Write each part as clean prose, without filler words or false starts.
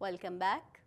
Welcome back.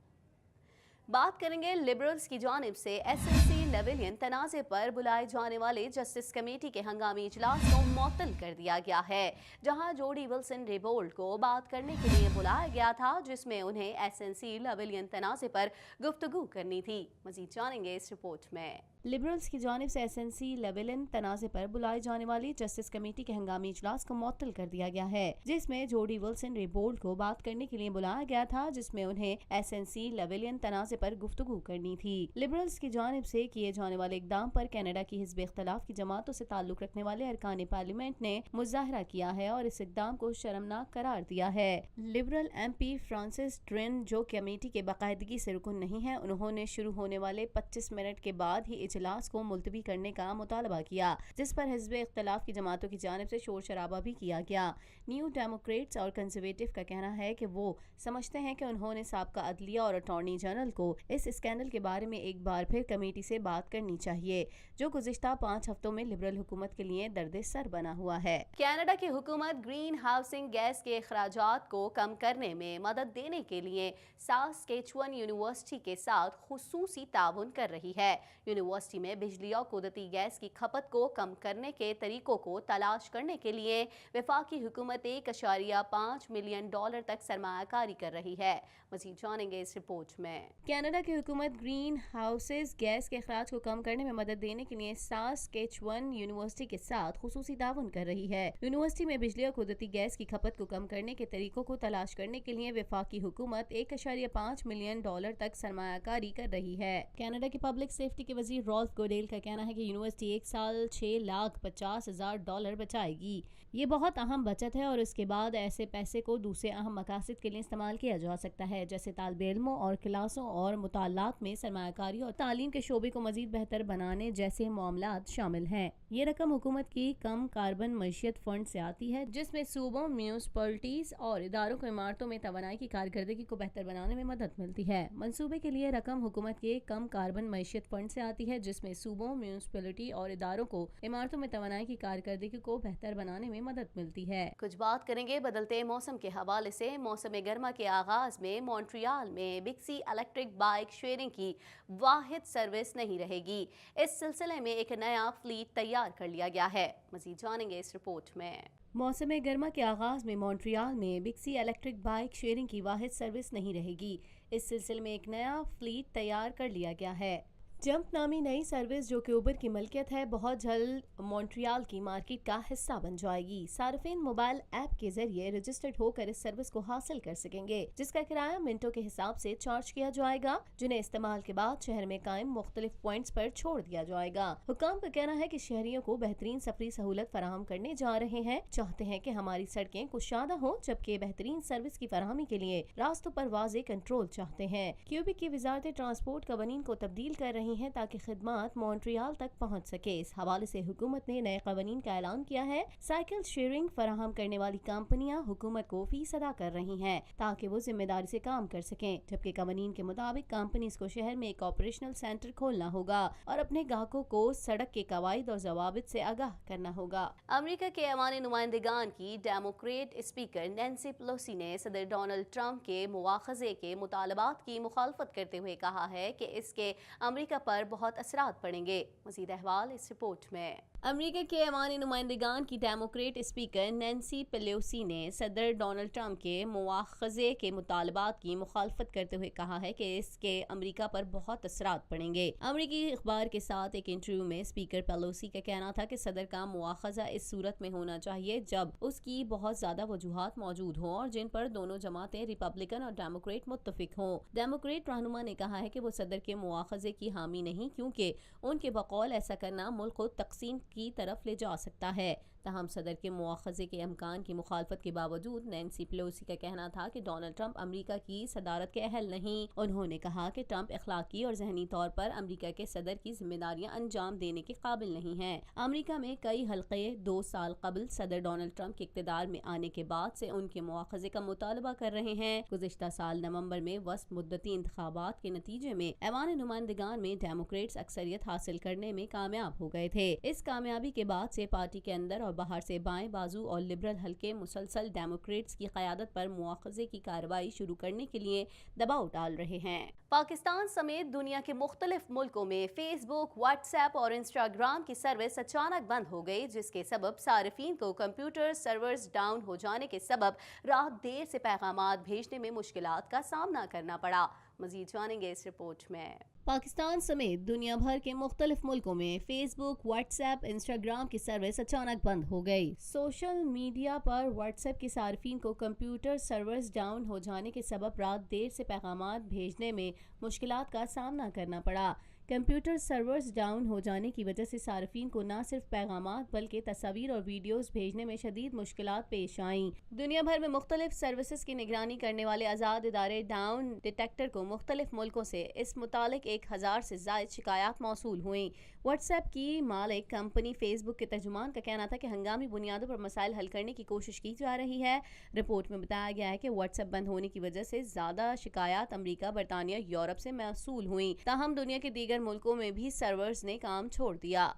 बात करेंगे liberals की जानिब से SNC लेवलियन तनाज़े पर बुलाए जाने वाले जस्टिस कमेटी के हंगामी इजलास को मुअत्तल कर दिया गया है, जहां जोडी विल्सन रेबोल्ड को बात करने के लिए बुलाया गया था, जिसमें उन्हें SNC लेवलियन तनाज़े पर गुफ्तगू करनी थी। मज़ीद जानेंगे इस रिपोर्ट में। लिबरल्स की जानिब से SNC लेवलियन तनाज़े पर बुलाए जाने वाली जस्टिस कमेटी के हंगामी इजलास को मुअत्तल कर दिया गया है, जिसमें जोडी विल्सन रेबोल्ड को बात करने के लिए बुलाया गया था, जिसमें उन्हें SNC लेवलियन तनाज़े पर गुफ्तगू करनी थी। लिबरल्स की जानिब से किए जाने वाले इक़दाम पर कनाडा की हिज़्ब इख्तिलाफ की जमातों से ताल्लुक रखने वाले अरकान पार्लियामेंट ने मुज़ाहरा किया है और इस इक़दाम को शर्मनाक करार दिया है। लिबरल MP फ्रांसिस ड्रेन, जो कमेटी के बाकायदगी से रुकन नहीं है, उन्होंने शुरू होने वाले 25 मिनट के बाद ही इजलास को मुलतवी करने का मुतालबा किया, जिस पर हिज़्ब इख्तिलाफ की जमातों की जानिब से शोर शराबा भी किया गया। न्यू डेमोक्रेट्स और कंजर्वेटिव का कहना है कि वो समझते हैं कि उन्होंने साबका अदलिया और अटॉर्नी जनरल को इस स्कैंडल के बारे में एक बार फिर कमेटी से बात करनी चाहिए, जो गुज़िश्ता 5 हफ्तों में लिबरल हुकूमत के लिए दर्द सर बना हुआ है। कनाडा की हुकूमत ग्रीन हाउसिंग गैस के अखराजात को कम करने में मदद देने के लिए सास्केचुअन यूनिवर्सिटी के साथ खुसूसी ताउन कर रही है। यूनिवर्सिटी में बिजली और कुदरती गैस की खपत को कम करने के तरीकों को तलाश करने के लिए वफाकी हुकूमत $1.5 मिलियन तक सरमायाकारी कर रही है। मज़ीद जानेंगे इस रिपोर्ट में। कनाडा की हुकूमत ग्रीन हाउसेज गैस के अखराज को कम करने में मदद देने के लिए सास्केचुअन यूनिवर्सिटी के साथ खुसूसी ताउन कर रही है। यूनिवर्सिटी में बिजली और कुदरती गैस की खपत को कम करने के तरीकों को तलाश करने के लिए वफाकी हुकूमत $1.5 मिलियन तक सरमायाकारी कर रही है। कनाडा की पब्लिक सेफ्टी के वजीर रॉल्फ गोडेल का कहना है कि यूनिवर्सिटी एक साल $6,50,000 बचाएगी। ये बहुत अहम बचत है और इसके बाद ऐसे पैसे को दूसरे अहम मकासद के लिए इस्तेमाल किया जा सकता है, जैसे तालिबे इल्मों और क्लासों और मुतालात में सरमायाकारी और तालीम के शोबे को मजीद बेहतर बनाने जैसे मामलात शामिल हैं। ये रकम हुकूमत की कम कार्बन मईशत फंड से आती है, जिसमें सूबों, म्यूनिसिपैलिटीज और इदारों को इमारतों में तवानाई की कारकर्दगी को बेहतर बनाने में मदद मिलती है। मंसूबे के लिए रकम हुकूमत के कम कार्बन मईशत फंड से आती है, जिसमें सूबों, म्यूनिसिपैलिटी और इदारों को इमारतों में तवानाई की कारकर्दगी को बेहतर बनाने में मदद मिलती है। कुछ बात करेंगे बदलते मौसम के हवाले से। मौसम गर्मा के आगाज में मॉन्ट्रियल में बिक्सी इलेक्ट्रिक बाइक शेयरिंग की वाहिद सर्विस नहीं रहेगी। इस सिलसिले में एक नया फ्लीट तैयार कर लिया गया है। मजीद जानेंगे इस रिपोर्ट में। मौसम गर्मा के आगाज में मॉन्ट्रियल में बिक्सी इलेक्ट्रिक बाइक शेयरिंग की वाहिद सर्विस नहीं रहेगी। इस सिलसिले में एक नया फ्लीट तैयार कर लिया गया है। जंप नामी नई सर्विस, जो कि उबर की मिल्कियत है, बहुत जल्द मॉन्ट्रियल की मार्केट का हिस्सा बन जाएगी। सार्फिन मोबाइल ऐप के जरिए रजिस्टर्ड होकर इस सर्विस को हासिल कर सकेंगे, जिसका किराया मिनटों के हिसाब से चार्ज किया जाएगा, जिन्हें इस्तेमाल के बाद शहर में कायम मुख्तलिफ पॉइंट्स पर छोड़ दिया जाएगा। हुकाम का कहना है कि शहरियों को बेहतरीन सफरी सहूलत फराहम करने जा रहे हैं, चाहते हैं कि हमारी सड़कें कुशादा हो, जबकि बेहतरीन सर्विस की फराहमी के लिए रास्तों पर वाज़े कंट्रोल चाहते हैं। क्यूबिक की वजारत ट्रांसपोर्ट कवानीन को तब्दील कर रही हैं ताकि खिदमात मॉन्ट्रियल तक पहुंच सके। इस हवाले से हुकूमत ने नए कवानीन का ऐलान किया है। साइकिल शेयरिंग फराहम करने वाली कंपनियां हुकूमत को फीस अदा कर रही हैं ताकि वो जिम्मेदारी से काम कर सकें, जबकि कवानीन के मुताबिक कंपनीज को शहर में एक ऑपरेशनल सेंटर खोलना होगा और अपने ग्राहकों को सड़क के कवायद और जवाबित से आगाह करना होगा। अमेरिका के ऐवान नुमाइंदगान की डेमोक्रेट स्पीकर नैन्सी पेलोसी ने सदर डोनाल्ड ट्रंप के मुआखजे के मुतालबात की मुखालफत करते हुए कहा है कि इसके अमेरिका पर बहुत असरात पड़ेंगे। मज़ीद अहवाल इस रिपोर्ट में। अमेरिका के ऐवान नुमाइंदगान की डेमोक्रेट स्पीकर नैन्सी पेलोसी ने सदर डोनाल्ड ट्रंप के मुआखजे के मुतालबात की मुखालफत करते हुए कहा है कि इसके अमेरिका पर बहुत असरात पड़ेंगे। अमेरिकी अखबार के साथ एक इंटरव्यू में स्पीकर पेलोसी का कहना था कि सदर का मुआखजा इस सूरत में होना चाहिए जब उसकी बहुत ज्यादा वजूहात मौजूद हों और जिन पर दोनों जमातें रिपब्लिकन और डेमोक्रेट मुत्तफिक हों। डेमोक्रेट रहनुमा ने कहा है कि वो सदर के मुआखजे की हामी नहीं, क्योंकि उनके बकौल ऐसा करना मुल्क को तकसीम की तरफ ले जा सकता है। तहम सदर के मुआखजे के अमकान की मुखालफत के बावजूद नैन्सी पेलोसी का कहना था कि डोनाल्ड ट्रंप अमेरिका की सदारत के अहल नहीं। उन्होंने कहा कि ट्रंप अखलाकी और जहनी तौर पर अमेरिका के सदर की जिम्मेदारियां अंजाम देने के काबिल नहीं हैं। अमेरिका में कई हल्के 2 साल कबल सदर डोनाल्ड ट्रंप के इक्तदार में आने के बाद से उनके मुआखजे का मुतालबा कर रहे हैं। गुज़िश्ता साल नवंबर में वस्त मुद्दती इंतखाबात के नतीजे में ऐवान नुमाइंदगान में डेमोक्रेट्स अक्सरियत हासिल करने में कामयाब हो गए थे। इस کامیابی کے بعد سے پارٹی کے اندر اور باہر سے بائیں بازو اور لبرل حلقے مسلسل ڈیموکریٹس کی قیادت پر مواخذے کی کارروائی شروع کرنے کے لیے دباؤ ڈال رہے ہیں۔ پاکستان سمیت دنیا کے مختلف ملکوں میں فیس بک، واٹس ایپ اور انسٹاگرام کی سروس اچانک بند ہو گئی، جس کے سبب صارفین کو کمپیوٹر سرورز ڈاؤن ہو جانے کے سبب رات دیر سے پیغامات بھیجنے میں مشکلات کا سامنا کرنا پڑا۔ مزید جانیں گے اس رپورٹ میں۔ پاکستان سمیت دنیا بھر کے مختلف ملکوں میں فیس بک، واٹس ایپ، انسٹاگرام کی سروس اچانک بند ہو گئی۔ سوشل میڈیا پر واٹس ایپ کے صارفین کو کمپیوٹر سرورز ڈاؤن ہو جانے کے سبب رات دیر سے پیغامات بھیجنے میں مشکلات کا سامنا کرنا پڑا۔ کمپیوٹر سرورز ڈاؤن ہو جانے کی وجہ سے صارفین کو نہ صرف پیغامات بلکہ تصاویر اور ویڈیوز بھیجنے میں شدید مشکلات پیش آئیں۔ دنیا بھر میں مختلف سروسز کی نگرانی کرنے والے آزاد ادارے ڈاؤن ڈیٹیکٹر کو مختلف ملکوں سے اس متعلق 1000 سے زائد شکایات موصول ہوئیں۔ واٹس ایپ کی مالک کمپنی فیس بک کے ترجمان کا کہنا تھا کہ ہنگامی بنیادوں پر مسائل حل کرنے کی کوشش کی جا رہی ہے۔ رپورٹ میں بتایا گیا ہے کہ واٹس ایپ بند ہونے کی وجہ سے زیادہ شکایات امریکہ، برطانیہ، یورپ سے موصول ہوئیں، تاہم دنیا کے دیگر ملکوں میں بھی سرورز نے کام چھوڑ دیا۔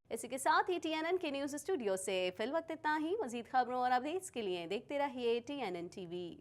اسی کے ساتھ ہی TNN کے نیوز اسٹوڈیو سے فی الوقت اتنا ہی۔ مزید خبروں اور اپڈیٹس کے لیے دیکھتے رہیے TNN TV۔